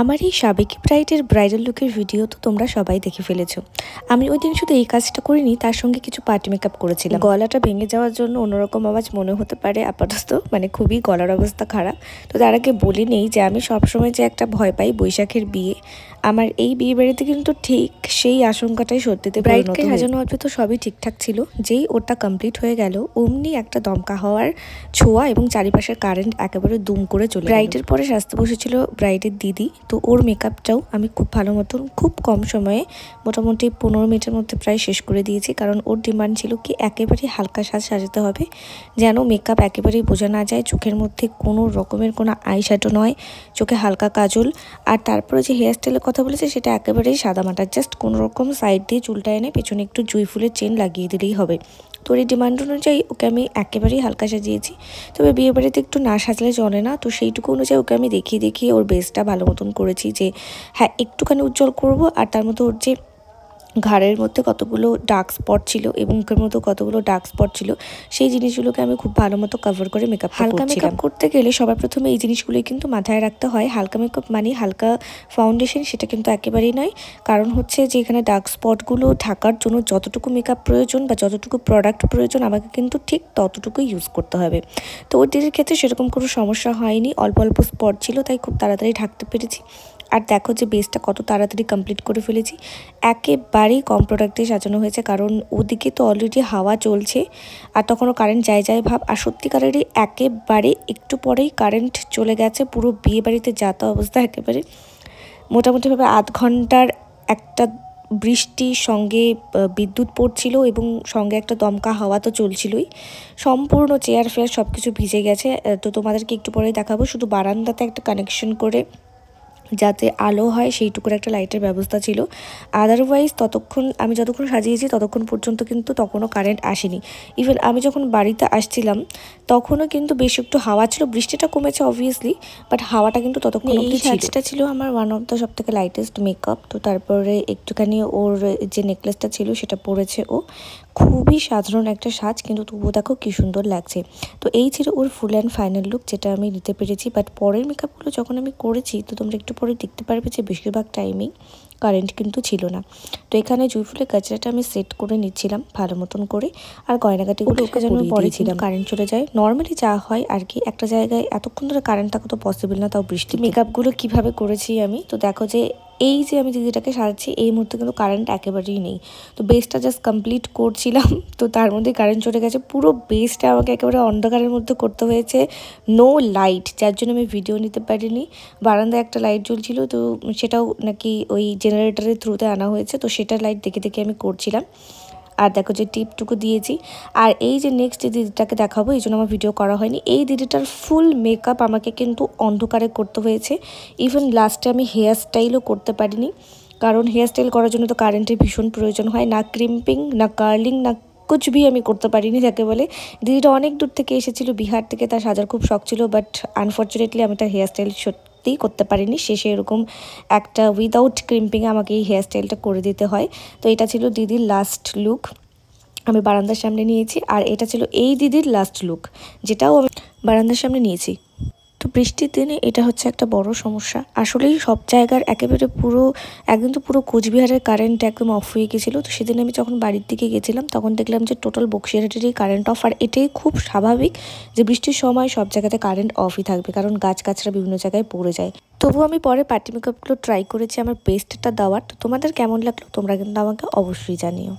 আমার এই সাবেকি ব্রাইডের ব্রাইডাল লুকের ভিডিও তো তোমরা সবাই দেখে ফেলেছো। আমি ওই দিন শুধু এই কাজটা করিনি, তার সঙ্গে কিছু পার্টি মেকআপ করেছিলাম। গলাটা ভেঙে যাওয়ার জন্য অন্যরকম আওয়াজ মনে হতে পারে আপাতত, মানে খুবই গলার অবস্থা খারাপ। তো তার আগে বলে নেই যে আমি সবসময় যে একটা ভয় পাই বৈশাখের বিয়ে, আমার এই বিয়ে বাড়িতে কিন্তু ঠিক সেই আশঙ্কাটাই সত্যিতে ব্রাইডকে সাজানো হবে। তো সবই ঠিকঠাক ছিল, যেই ওটা কমপ্লিট হয়ে গেল অমনি একটা দমকা হওয়ার ছোঁয়া এবং চারিপাশের কারেন্ট একেবারে দুম করে চলে। ব্রাইডের পরে সাজতে বসেছিল ব্রাইডের দিদি, তো ওর মেকআপটাও আমি খুব ভালো মতন খুব কম সময়ে মোটামুটি 15 মিনিটের মধ্যে প্রায় শেষ করে দিয়েছি। কারণ ওর ডিমান্ড ছিল কি একেবারেই হালকা সাজাতে হবে, যেন মেকআপ একেবারেই বোঝা না যায়, চোখের মধ্যে কোনো রকমের কোনো আই শ্যাডো নয়, চোখে হালকা কাজল। আর তারপরে যে হেয়ার স্টাইলের কথা বলেছে সেটা একেবারেই সাদামাটা, জাস্ট কোনো রকম সাইড দিয়ে চুলটা এনে পেছনে একটু জুঁই ফুলের চেন লাগিয়ে দিলেই হবে। তো ওর ডিমান্ড অনুযায়ী ওকে আমি একেবারেই হালকা সাজিয়েছি। তবে বিয়ে বাড়িতে একটু না সাজলে চলে না, তো সেইটুকু অনুযায়ী ওকে আমি দেখিয়ে ওর বেসটা ভালো মতন করেছি যে হ্যাঁ একটুখানি উজ্জ্বল করব। আর তার মধ্যে ওর যে ঘাড়ের মধ্যে কতগুলো ডার্ক স্পট ছিল এবং মুখের মধ্যে কতগুলো ডার্ক স্পট ছিল, সেই জিনিসগুলোকে আমি খুব ভালো মতো কভার করে মেকআপ হালকা মেকআপ করতে গেলে সবার প্রথমে এই জিনিসগুলোই কিন্তু মাথায় রাখতে হয়। হালকা মেকআপ মানে হালকা ফাউন্ডেশন সেটা কিন্তু একেবারেই নয়। কারণ হচ্ছে যে এখানে ডার্ক স্পটগুলো ঢাকার জন্য যতটুকু মেকআপ প্রয়োজন বা যতটুকু প্রোডাক্ট প্রয়োজন আমাকে কিন্তু ঠিক ততটুকুই ইউজ করতে হবে। তো ওর দিদির ক্ষেত্রে সেরকম কোনো সমস্যা হয়নি, অল্প অল্প স্পট ছিল তাই খুব তাড়াতাড়ি ঢাকতে পেরেছি। আর দেখো যে বেসটা কত তাড়াতাড়ি কমপ্লিট করে ফেলেছি, একেবারেই কম প্রোডাক্ট দিয়ে সাজানো হয়েছে। কারণ ওদিকে তো অলরেডি হাওয়া চলছে আর তখনও কারেন্ট যায় ভাব। আর সত্যিকারেরই একেবারে একটু পরেই কারেন্ট চলে গেছে, পুরো বিয়ে বাড়িতে যাতা অবস্থা। একেবারে মোটামুটিভাবে আধ ঘন্টার একটা বৃষ্টির সঙ্গে বিদ্যুৎ পড়ছিল এবং সঙ্গে একটা দমকা হাওয়া তো চলছিলই। সম্পূর্ণ চেয়ার ফেয়ার সব কিছু ভিজে গেছে। তো তোমাদেরকে একটু পরে দেখাবো। শুধু বারান্দাতে একটা কানেকশন করে যাতে আলো হয় সেইটুকুর একটা লাইটের ব্যবস্থা ছিল। আদারওয়াইজ আমি যতক্ষণ সাজিয়েছি ততক্ষণ পর্যন্ত কিন্তু তখনও কারেন্ট আসেনি। ইভেন আমি যখন বাড়িতে আসছিলাম তখনও কিন্তু বেশ একটু হাওয়া ছিল, বৃষ্টিটা কমেছে অবভিয়াসলি, বাট হাওয়াটা কিন্তু ততক্ষণ অবধি ছিল। সাজটা ছিল আমার ওয়ান অফ দ্য সবথেকে লাইটেস্ট মেকআপ। তো তারপরে একটুখানি ওর যে নেকলেসটা ছিল সেটা পরেছে ও, খুবই সাধারণ একটা সাজ, কিন্তু তবুও দেখো কি সুন্দর লাগছে। তো এই ছিল ওর ফুল অ্যান্ড ফাইনাল লুক, যেটা আমি নিতে পেরেছি। বাট পরের মেকআপগুলো যখন আমি করেছি তো তোমরা একটু পরে দেখতে পারবে যে বেশিরভাগ টাইমেই কারেন্ট কিন্তু ছিল না। তো এখানে জুঁই ফুলের গাছটাটা আমি সেট করে নিচ্ছিলাম ভালো মতন করে, আর গয়নাগাটিগুলো ওকে যেন পরে ছিলাম কারেন্ট চলে যায়। নর্মালি যা হয় আর কি, একটা জায়গায় এতক্ষণ ধরে কারেন্ট থাকা তো পসিবল না, তাও বৃষ্টি। মেকআপগুলো কিভাবে করেছি আমি, তো দেখো যে এই যে আমি দিদিটাকে সাজাচ্ছি এই মুহূর্তে কিন্তু কারেন্ট একেবারেই নেই। তো বেসটা জাস্ট কমপ্লিট করছিলাম, তো তার মধ্যে কারেন্ট চলে গেছে। পুরো বেসটা আমাকে একেবারে অন্ধকারের মধ্যে করতে হয়েছে, নো লাইট, যার জন্য আমি ভিডিও নিতে পারিনি। বারান্দায় একটা লাইট জ্বলছিল, তো সেটাও নাকি ওই জেনারেটরের থ্রুতে আনা হয়েছে, তো সেটার লাইট দেখে আমি করছিলাম। আর দেখো যে টিপটুকু দিয়েছি। আর এই যে নেক্সট যে দিদিটাকে দেখাবো এই জন্য আমার ভিডিও করা হয়নি। এই দিদিটার ফুল মেকআপ আমাকে কিন্তু অন্ধকারে করতে হয়েছে। ইভেন লাস্টে আমি হেয়ার স্টাইলও করতে পারিনি, কারণ হেয়ার স্টাইল করার জন্য তো কারেন্টের ভীষণ প্রয়োজন হয়। না ক্রিম্পিং না কার্লিং না কুচবি আমি করতে পারিনি যাকে বলে। দিদিটা অনেক দূর থেকে এসেছিল, বিহার থেকে, তার সাজার খুব শখ ছিল, বাট আনফর্চুনেটলি আমি তার হেয়ার স্টাইল করতে পারিনি। শেষে এরকম একটা উইদাউট ক্রিম্পিংয়ে আমাকে এই হেয়ার স্টাইলটা করে দিতে হয়। তো এটা ছিল দিদির লাস্ট লুক, আমি বারান্দার সামনে নিয়েছি। আর এটা ছিল এই দিদির লাস্ট লুক, যেটাও আমি বারান্দার সামনে নিয়েছি। তো বৃষ্টির দিনে এটা হচ্ছে একটা বড় সমস্যা। আসলেই সব জায়গার একেবারে একদিন তো পুরো কোচবিহারের কারেন্ট একদম অফ হয়ে গেছিলো। তো সেদিন আমি যখন বাড়ির দিকে গেছিলাম তখন দেখলাম যে টোটাল বক্সিরহাটেরই কারেন্ট অফ। আর এটাই খুব স্বাভাবিক যে বৃষ্টির সময় সব জায়গাতে কারেন্ট অফই থাকবে, কারণ গাছগাছরা বিভিন্ন জায়গায় পড়ে যায়। তবুও আমি পরে পার্টি মেকআপগুলো ট্রাই করেছি আমার বেস্টটা দেওয়ার। তো তোমাদের কেমন লাগলো তোমরা কিন্তু আমাকে অবশ্যই জানিও।